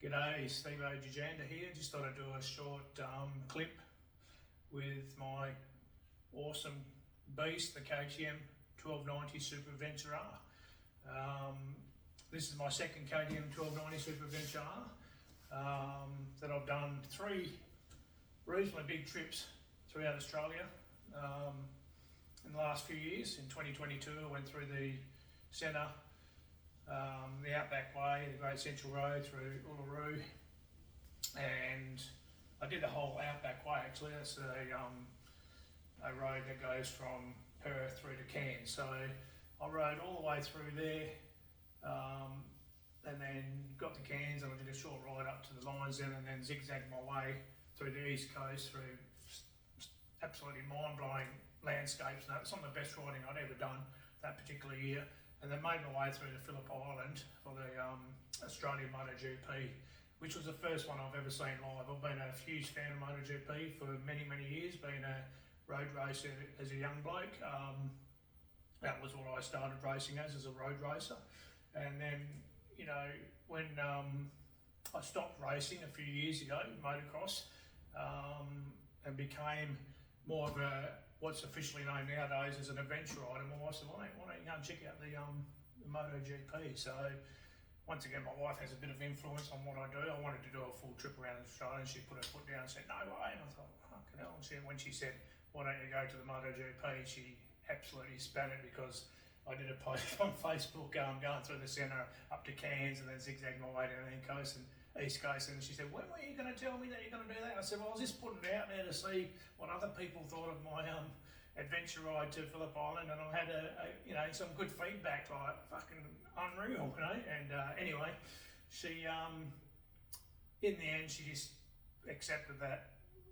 G'day, Stevo Djanda here. Just thought I'd do a short clip with my awesome beast, the KTM 1290 Super Adventure R. This is my second KTM 1290 Super Adventure R that I've done 3 reasonably big trips throughout Australia in the last few years. In 2022 I went through the centre, the Outback Way, the Great Central Road through Uluru, and I did the whole Outback Way actually. That's a road that goes from Perth through to Cairns. So I rode all the way through there and then got to Cairns and I did a short ride up to the Lions Den and then zigzagged my way through the East Coast through absolutely mind-blowing landscapes. And some of the best riding I'd ever done that particular year. And then made my way through to Phillip Island for the Australian MotoGP, which was the first one I've ever seen live. I've been a huge fan of MotoGP for many, many years, being a road racer as a young bloke. That was what I started racing as a road racer. And then, you know, when I stopped racing a few years ago, motocross, and became more of a what's officially known nowadays as an adventure rider, my wife said, why don't you go and check out the MotoGP? So once again, my wife has a bit of influence on what I do. I wanted to do a full trip around Australia and she put her foot down and said, no way. And I thought, fucking hell. And when she said, why don't you go to the MotoGP? She absolutely spat it because I did a post on Facebook going through the centre up to Cairns and then zigzagged my way down the East Coast, and she said, when were you going to tell me that you're going to do that? I said, well, I was just putting it out there to see what other people thought of my adventure ride to Phillip Island, and I had some good feedback, like fucking unreal, you know. And anyway, she in the end she just accepted that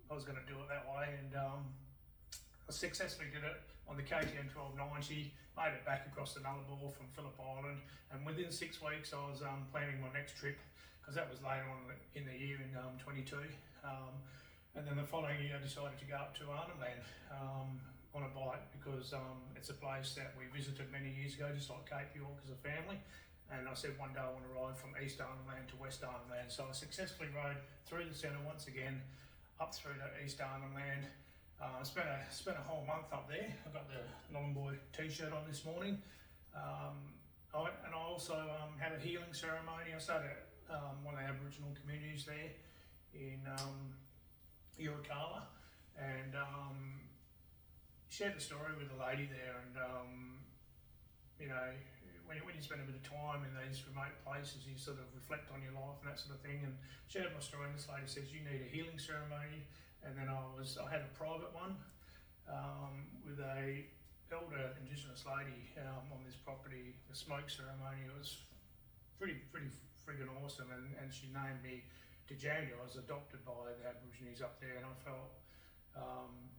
I was going to do it that way, and I successfully did it on the KTM 1290, made it back across the Nullarbor from Phillip Island, and within 6 weeks I was planning my next trip, because that was later on in the year in 22. And then the following year I decided to go up to Arnhem Land on a bike, because it's a place that we visited many years ago, just like Cape York as a family. And I said one day I want to ride from East Arnhem Land to West Arnhem Land. So I successfully rode through the centre once again, up through to East Arnhem Land. I spent a whole month up there. I got the Long Boy t-shirt on this morning. I also had a healing ceremony. I started at one of the Aboriginal communities there in Urukala, and shared the story with a lady there. And you know, when you spend a bit of time in these remote places, you sort of reflect on your life and that sort of thing. And shared my story, and this lady says, you need a healing ceremony. And then I had a private one with a elder Indigenous lady on this property, a smoke ceremony. It was pretty friggin' awesome, and she named me Djanda. I was adopted by the Aborigines up there, and I felt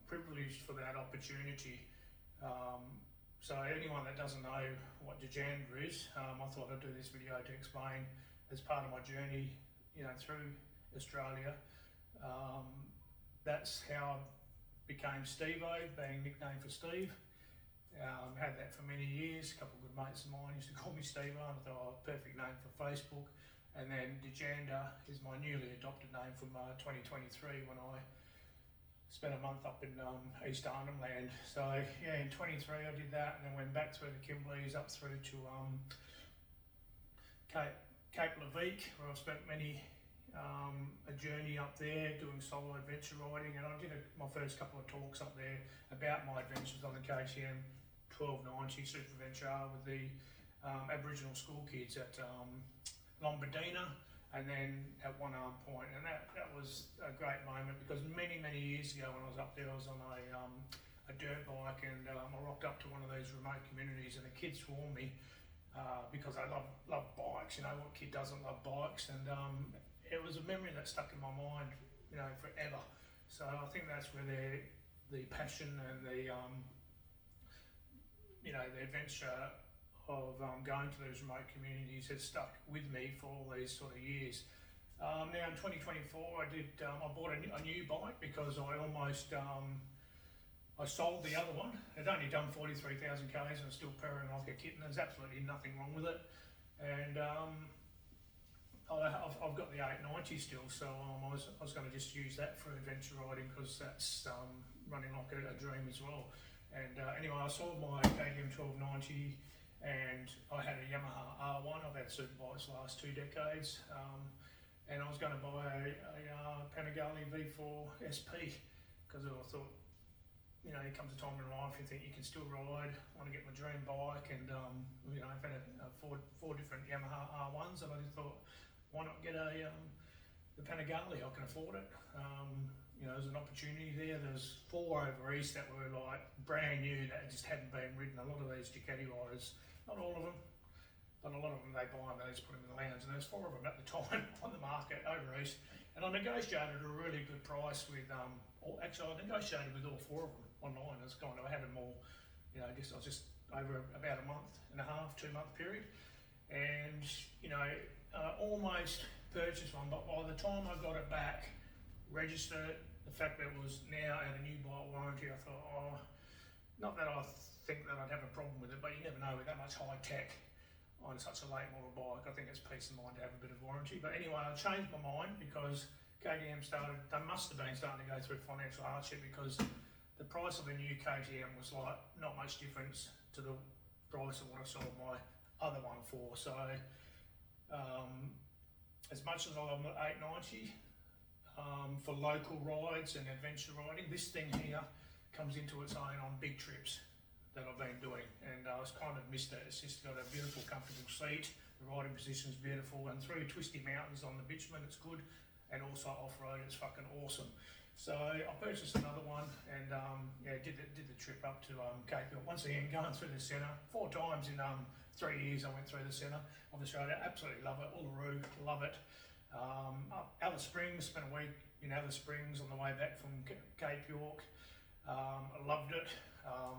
privileged for that opportunity. So anyone that doesn't know what Djanda is, I thought I'd do this video to explain as part of my journey, you know, through Australia. That's how I became Stevo, being nicknamed for Steve. Had that for many years. A couple of good mates of mine used to call me Stevo, and I thought, oh, perfect name for Facebook. And then Djanda is my newly adopted name from 2023, when I spent a month up in East Arnhem Land. So yeah, in 23 I did that, and then went back through the Kimberleys up through to Cape Leveque, where I've spent a journey up there doing solo adventure riding. And I did my first couple of talks up there about my adventures on the KTM 1290 Super Adventure R with the Aboriginal school kids at Lombardina, and then at One Arm Point. And that was a great moment, because many years ago when I was up there, I was on a dirt bike, and I rocked up to one of those remote communities, and the kids swarmed me because I love bikes. You know, what kid doesn't love bikes? And it was a memory that stuck in my mind, you know, forever. So I think that's where the passion and the the adventure of going to those remote communities has stuck with me for all these sort of years. Now in 2024 I bought a new bike, because I almost I sold the other one. It only done 43,000 Ks and it's still purring like a kitten. There's absolutely nothing wrong with it. And I've got the 890 still, so I was going to just use that for adventure riding because that's running like a dream as well. And anyway, I sold my KTM 1290 and I had a Yamaha R1. I've had superbikes the last 2 decades, and I was going to buy a Panigale V4 SP because I thought, you know, there comes a time in life you think you can still ride, want to get my dream bike, and you know, I've had four different Yamaha R1s, and I just thought, why not get the Panigale? I can afford it. You know, there's an opportunity there. There's 4 over east that were like brand new that just hadn't been ridden. A lot of these Ducati riders, not all of them, but a lot of them, they buy them, they just put them in the lounge, and there's 4 of them at the time on the market over east. And I negotiated a really good price with, actually I negotiated with all 4 of them online. It's kind of, I had them all, you know, I guess I was just over about a month and a half, 2-month period. And, you know, almost purchased one, but by the time I got it back, registered it, the fact that it was now at a new bike warranty, I thought, oh, not that I think that I'd have a problem with it, but you never know with that much high tech on such a late model bike. I think it's peace of mind to have a bit of warranty. But anyway, I changed my mind because KTM they must have been starting to go through financial hardship because the price of a new KTM was like not much difference to the price of what I sold my other one for. So as much as I love the 890 for local rides and adventure riding, this thing here comes into its own on big trips that I've been doing, and I was kind of missed it. It's just got a beautiful comfortable seat, the riding position's beautiful, and through twisty mountains on the bitumen it's good, and also off-road it's fucking awesome. So I purchased another one and yeah, did the trip up to Cape York. Once again, going through the centre 4 times in 3 years. I went through the centre of Australia. Absolutely love it. Uluru, love it. Alice Springs, spent a week in Alice Springs on the way back from Cape York. I loved it.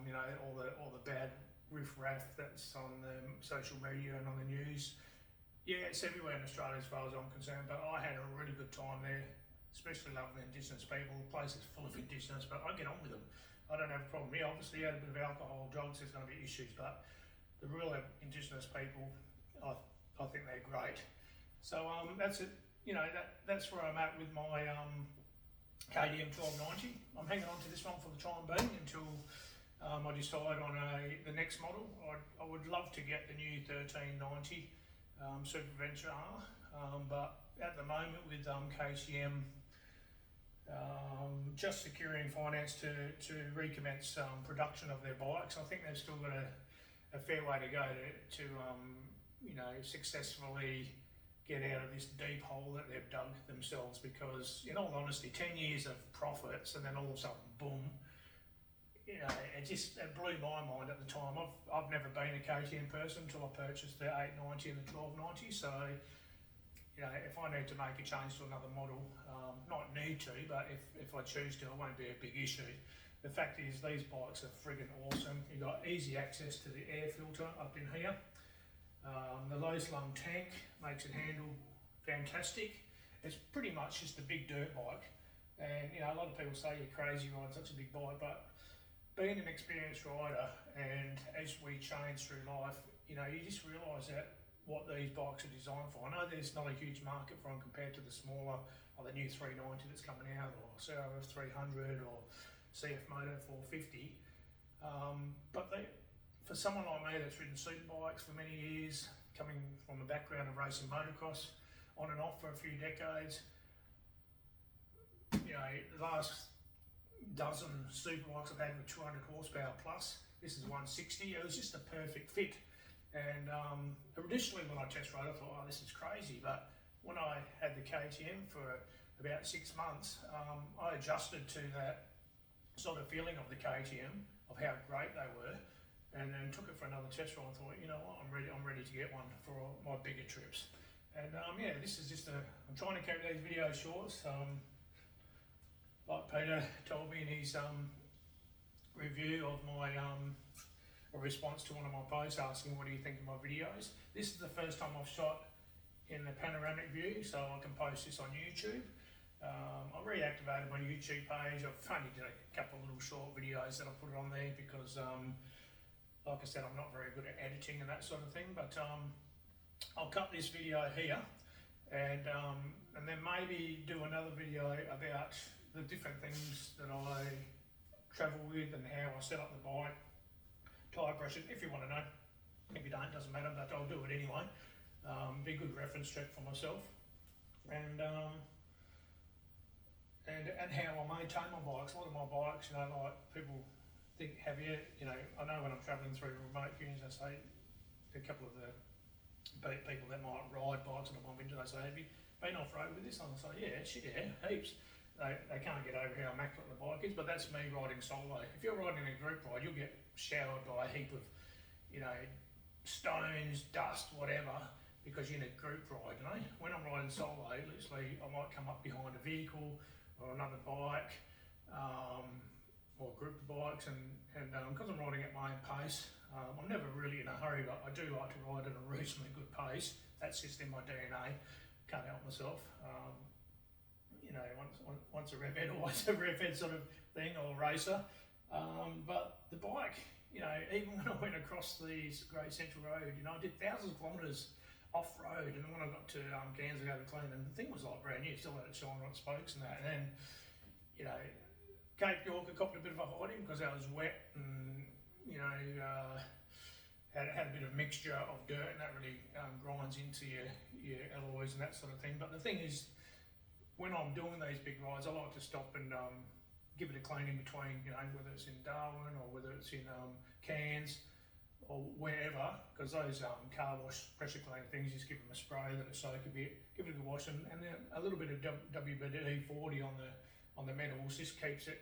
You know, all the bad riff-raff that's on the social media and on the news. Yeah, it's everywhere in Australia as far as I'm concerned, but I had a really good time there. Especially love the Indigenous people. The place is full of Indigenous, but I get on with them. I don't have a problem here. Obviously, you had a bit of alcohol, drugs, there's going to be issues, but the real Indigenous people, I think they're great. So that's it. You know, that's where I'm at with my KTM 1290. I'm hanging on to this one for the time being until I decide on the next model. I would love to get the new 1390 Super Venture R, but at the moment with KTM just securing finance to recommence production of their bikes, I think they've still got a fair way to go to you know, successfully get out of this deep hole that they've dug themselves, because in all honesty 10 years of profits and then all of a sudden boom, you know, it blew my mind at the time. I've never been a KTM person until I purchased the 890 and the 1290, so you know, if I need to make a change to another model, not need to, but if I choose to, it won't be a big issue. The fact is, these bikes are friggin' awesome. You've got easy access to the air filter up in here. The low slung tank makes it handle fantastic. It's pretty much just a big dirt bike. And you know, a lot of people say you're crazy riding such a big bike, but being an experienced rider, and as we change through life, you know, you just realise that what these bikes are designed for. I know there's not a huge market for them compared to the smaller, or the new 390 that's coming out, or CRF 300 or CF Moto 450, but for someone like me that's ridden superbikes for many years, coming from a background of racing motocross on and off for a few decades, you know, the last dozen superbikes I've had with 200 horsepower plus, this is 160, it was just a perfect fit. And initially when I test rode, I thought, oh, this is crazy, but when I had the KTM for about 6 months, I adjusted to that sort of feeling of the KTM, of how great they were, and then took it for another test ride and thought, you know what, I'm ready to get one for my bigger trips. And yeah, this is just I'm trying to keep these videos short. Like Peter told me in his review of my a response to one of my posts asking what do you think of my videos. This is the first time I've shot in the panoramic view, so I can post this on YouTube. I reactivated my YouTube page. I've only did a couple of little short videos that I put it on there because like I said, I'm not very good at editing and that sort of thing, but I'll cut this video here and then maybe do another video about the different things that I travel with and how I set up the bike, tyre pressure, if you want to know. If you don't, doesn't matter, but I'll do it anyway. Be a good reference check for myself. And how I maintain my bikes. A lot of my bikes, like people think heavier. I know when I'm travelling through remote communities, I say a couple of the people that might ride bikes that I'm into, they say, have you been off-road with this? And I say, yeah, heaps. They can't get over how immaculate the bike is, but that's me riding solo. If you're riding in a group ride, you'll get showered by a heap of, stones, dust, whatever, because you're in a group ride, When I'm riding solo, literally, I might come up behind a vehicle or another bike, or a group of bikes, and because I'm riding at my own pace, I'm never really in a hurry, but I do like to ride at a reasonably good pace. That's just in my DNA. Can't help myself. Once a rev head, always a rev head sort of thing, or a racer. But the bike, even when I went across the Great Central Road, I did thousands of kilometres off-road, and then when I got to Cairns to go to clean, and the thing was like brand new, still had it shine on spokes and that. And then, Cape York, I copped a bit of a hiding because I was wet and, had a bit of mixture of dirt, and that really grinds into your alloys and that sort of thing. But the thing is, when I'm doing these big rides, I like to stop and give it a clean in between, whether it's in Darwin or whether it's in Cairns or wherever, because those car wash pressure cleaner things, just give them a spray, let it soak a bit, give it a good wash, and then a little bit of WD-40 on the metals just keeps it,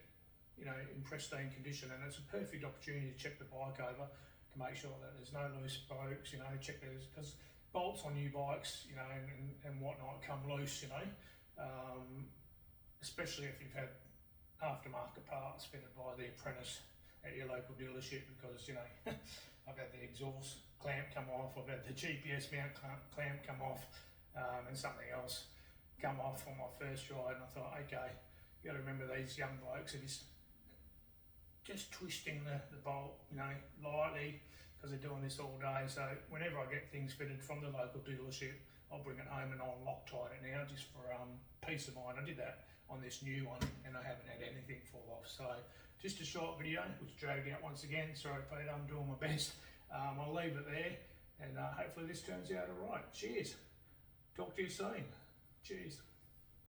in pristine condition, and it's a perfect opportunity to check the bike over to make sure that there's no loose spokes, check those, because bolts on new bikes, and whatnot come loose, especially if you've had aftermarket parts fitted by the apprentice at your local dealership, because I've had the exhaust clamp come off, I've had the GPS mount clamp come off, and something else come off on my first ride, and I thought, okay, you got to remember these young blokes are just twisting the bolt, lightly, because they're doing this all day. So whenever I get things fitted from the local dealership, I'll bring it home and I'll Loctite it now, just for peace of mind. I did that on this new one, and I haven't had anything fall off. So just a short video, which dragged out once again. Sorry, Peter, I'm doing my best. I'll leave it there, and hopefully this turns out all right. Cheers. Talk to you soon. Cheers.